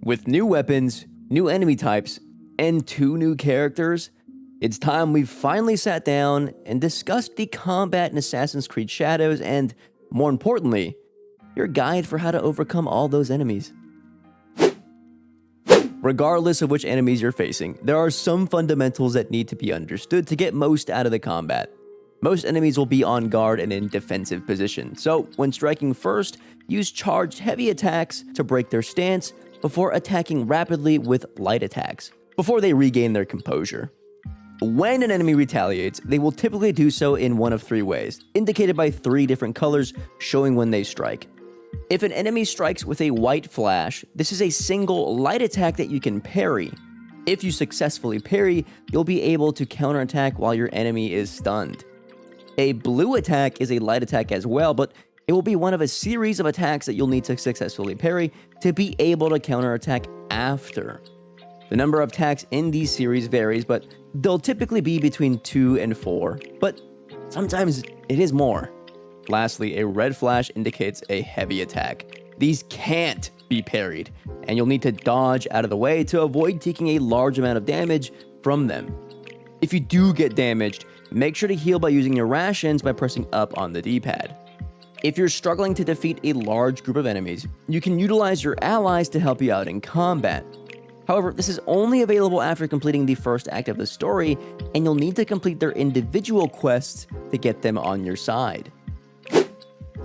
With new weapons, new enemy types, and 2 new characters, it's time we finally sat down and discussed the combat in Assassin's Creed Shadows and, more importantly, your guide for how to overcome all those enemies. Regardless of which enemies you're facing, there are some fundamentals that need to be understood to get most out of the combat. Most enemies will be on guard and in defensive position, so when striking first, use charged heavy attacks to break their stance before attacking rapidly with light attacks, before they regain their composure. When an enemy retaliates, they will typically do so in one of 3 ways, indicated by 3 different colors showing when they strike. If an enemy strikes with a white flash, this is a single light attack that you can parry. If you successfully parry, you'll be able to counterattack while your enemy is stunned. A blue attack is a light attack as well, but it will be one of a series of attacks that you'll need to successfully parry to be able to counterattack after. The number of attacks in these series varies, but they'll typically be between 2 and 4, but sometimes it is more. Lastly, a red flash indicates a heavy attack. These can't be parried, and you'll need to dodge out of the way to avoid taking a large amount of damage from them. If you do get damaged, make sure to heal by using your rations by pressing up on the D-pad. If you're struggling to defeat a large group of enemies, you can utilize your allies to help you out in combat. However, this is only available after completing the first act of the story, and you'll need to complete their individual quests to get them on your side.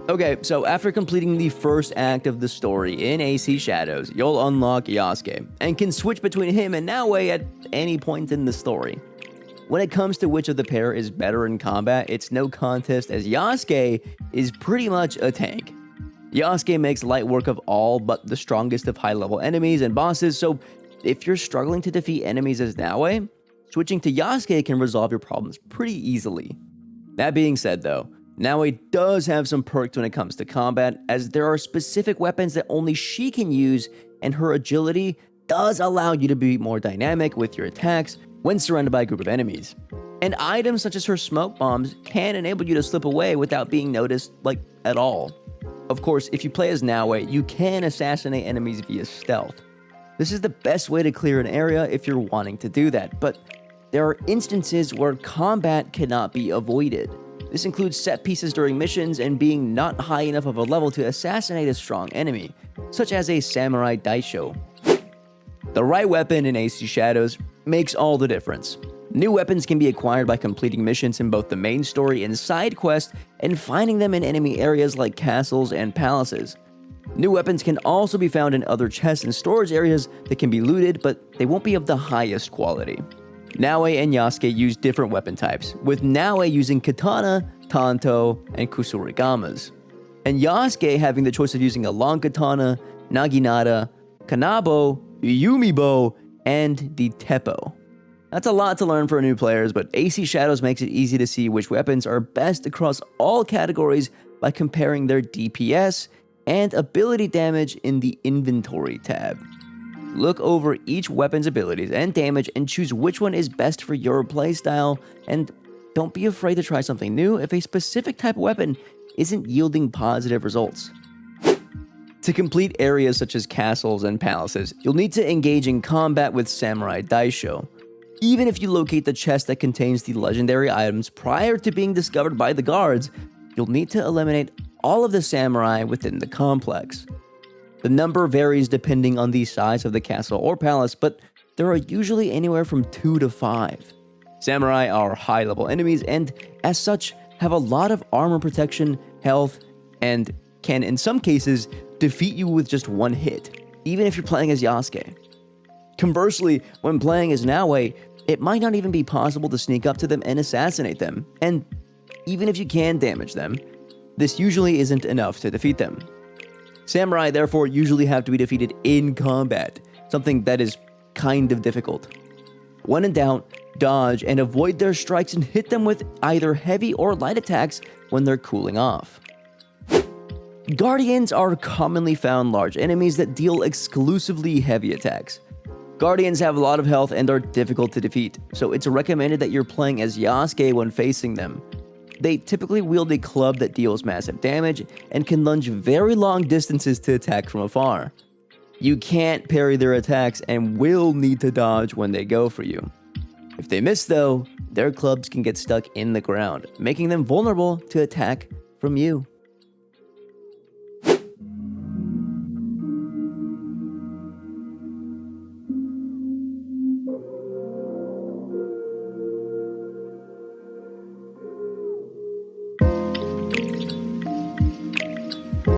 Okay, so after completing the first act of the story in AC Shadows, you'll unlock Yasuke, and can switch between him and Naoe at any point in the story. When it comes to which of the pair is better in combat, it's no contest as Yasuke is pretty much a tank. Yasuke makes light work of all but the strongest of high-level enemies and bosses, so if you're struggling to defeat enemies as Naoe, switching to Yasuke can resolve your problems pretty easily. That being said though, Naoe does have some perks when it comes to combat, as there are specific weapons that only she can use, and her agility does allow you to be more dynamic with your attacks when surrounded by a group of enemies. And items such as her smoke bombs can enable you to slip away without being noticed, at all. Of course, if you play as Naoe, you can assassinate enemies via stealth. This is the best way to clear an area if you're wanting to do that, but there are instances where combat cannot be avoided. This includes set pieces during missions and being not high enough of a level to assassinate a strong enemy, such as a samurai daisho. The right weapon in AC Shadows makes all the difference. New weapons can be acquired by completing missions in both the main story and side quest and finding them in enemy areas like castles and palaces. New weapons can also be found in other chests and storage areas that can be looted, but they won't be of the highest quality. Naoe and Yasuke use different weapon types, with Naoe using katana, tanto, and kusurigamas, and Yasuke having the choice of using a long katana, naginata, kanabo, yumibo, and the teppo. That's a lot to learn for new players, but AC Shadows makes it easy to see which weapons are best across all categories by comparing their DPS and ability damage in the inventory tab. Look over each weapon's abilities and damage and choose which one is best for your playstyle, and don't be afraid to try something new if a specific type of weapon isn't yielding positive results. To complete areas such as castles and palaces, you'll need to engage in combat with Samurai Daisho. Even if you locate the chest that contains the legendary items prior to being discovered by the guards, you'll need to eliminate all of the samurai within the complex. The number varies depending on the size of the castle or palace, but there are usually anywhere from 2 to 5. Samurai are high-level enemies and, as such, have a lot of armor protection, health, and can, in some cases, defeat you with just one hit, even if you're playing as Yasuke. Conversely, when playing as Naoe, it might not even be possible to sneak up to them and assassinate them, and even if you can damage them, this usually isn't enough to defeat them. Samurai therefore usually have to be defeated in combat, something that is kind of difficult. When in doubt, dodge and avoid their strikes and hit them with either heavy or light attacks when they're cooling off. Guardians are commonly found large enemies that deal exclusively heavy attacks. Guardians have a lot of health and are difficult to defeat, so it's recommended that you're playing as Yasuke when facing them. They typically wield a club that deals massive damage and can lunge very long distances to attack from afar. You can't parry their attacks and will need to dodge when they go for you. If they miss though, their clubs can get stuck in the ground, making them vulnerable to attack from you.